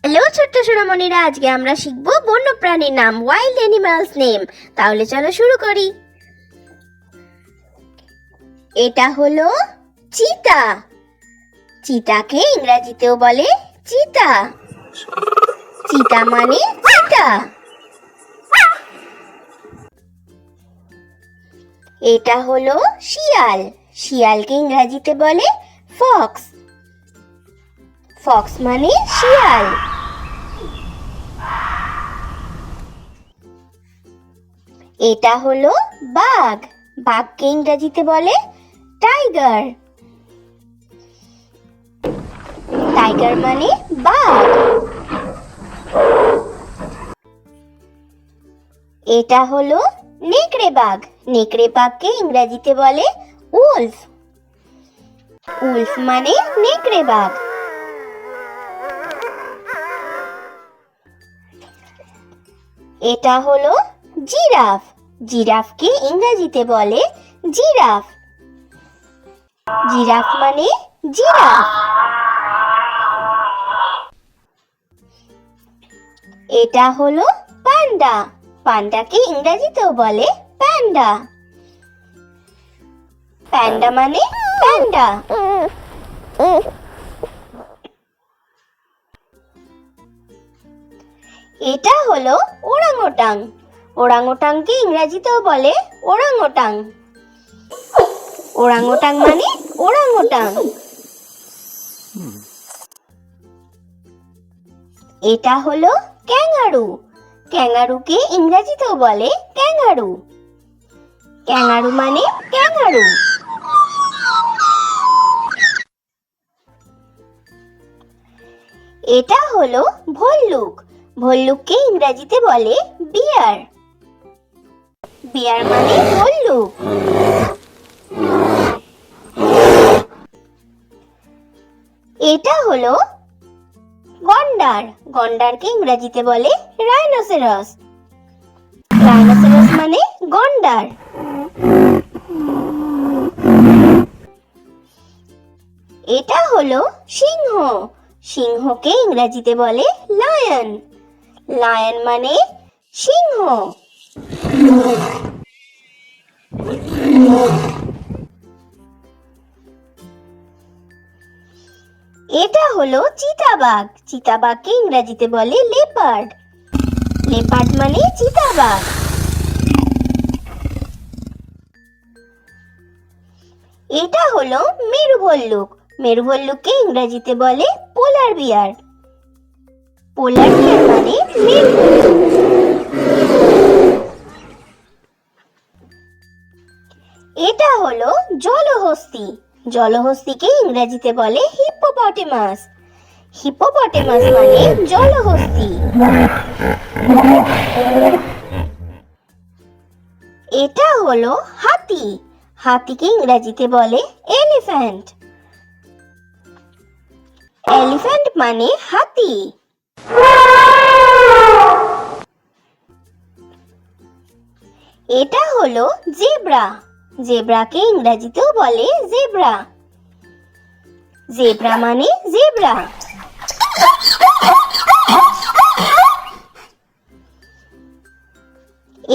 Hello ছোট্ট সোনামণিরা, আজকে আমরা শিখব বন্য প্রাণীর নাম, ওয়াইল্ড অ্যানিমালস নেম। তাহলে চলো শুরু করি। এটা হলো চিতা। চিতাকে ইংরেজিতেও বলে চিতা। চিতা মানে চিতা। এটা হলো শিয়াল। শিয়ালকে ইংরেজিতে বলে ফক্স। ফক্স মানে শিয়াল। এটা হলো বাঘ। বাঘকে ইংরেজিতে বলে টাইগার। টাইগার মানে বাঘ। এটা হলো নেকড়ে বাঘ। নেকড়ে বাঘকে ইংরেজিতে বলে উলফ। উলফ মানে নেকড়ে বাঘ। এটা হলো জিরাফ। জিরাফকে ইংরেজিতে বলে জিরাফ। জিরাফ মানে জিরাফ। এটা হলো পান্ডা। পান্ডাকে ইংরেজিতেও বলে প্যান্ডা। প্যান্ডা মানে প্যান্ডা। এটা হলো ওরাংওটাং। ওরাংওটাংকে ইংরেজিতেও বলে ওরাংওটাং। ওরাংওটাং মানে ওরাংওটাং। এটা হলো ক্যাঙ্গারু। ক্যাঙ্গারুকে ইংরেজিতেও বলে ক্যাঙ্গারু। ক্যাঙ্গারু মানে ক্যাঙ্গারু। এটা হলো ভল্লুক। ভল্লুককে ইংরেজিতে বলে বিয়ার। বিয়ার মানে ভল্লুক। এটা হলো গন্ডার। গন্ডারকে ইংরেজিতে বলে রাইনোসেরাস। রাইনোসেরাস মানে গন্ডার। এটা হলো সিংহ। সিংহকে ইংরেজিতে বলে লায়ন। লায়ন মানে সিংহ। এটা হলো চিতাবাঘ। চিতাবাঘকে ইংরেজিতে বলে লেপার্ড। লেপার্ড মানে চিতাবাঘ। এটা হলো মেরুভল্লুক। মেরুভল্লুককে ইংরেজিতে বলে পোলার বিয়ার। পোলার বিয়ার মানে মেরুভল্লুক। এটা হলো জলহস্তী। জলহস্তীকে ইংরেজিতে বলে হিপ্পোপটেমাস। হিপ্পোপটেমাস মানে জলহস্তী। এটা হলো হাতি। হাতিকে ইংরেজিতে বলে এলিফ্যান্ট। এলিফ্যান্ট মানে হাতি। এটা হলো জেব্রা। জেব্রাকে ইংরেজিতেও বলে জেব্রা। জেব্রা মানে জেব্রা।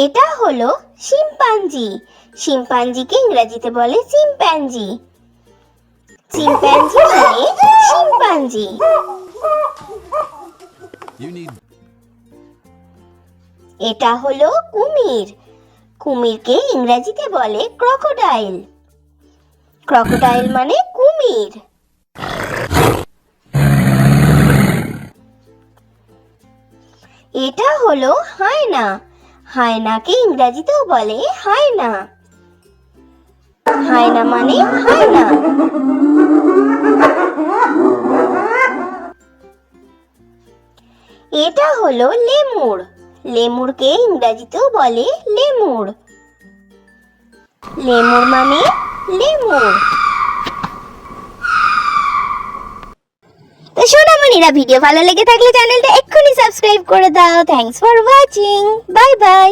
এটা হলো শিম্পাঞ্জি। শিম্পাঞ্জিকে ইংরেজিতে বলে চিম্প্যাঞ্জি। চিম্প্যাঞ্জি মানে শিম্পাঞ্জি। এটা হলো কুমির। কুমিরকে ইংরেজিতে বলে ক্রোকোডাইল। ক্রোকোডাইল মানে কুমির। এটা হলো হায়না। হায়নাকে ইংরেজিতেও বলে হায়না। হায়না মানে হায়না। এটা হলো লেমুর। লেমুরকে ইংরেজিতেও বলে লেমুর। লেমুর মানে লেমুর। তো সোনামণিরা, ভিডিও ভালো লেগে থাকলে চ্যানেলটা এক্ষুনি সাবস্ক্রাইব করে দাও। Thanks for watching. Bye bye.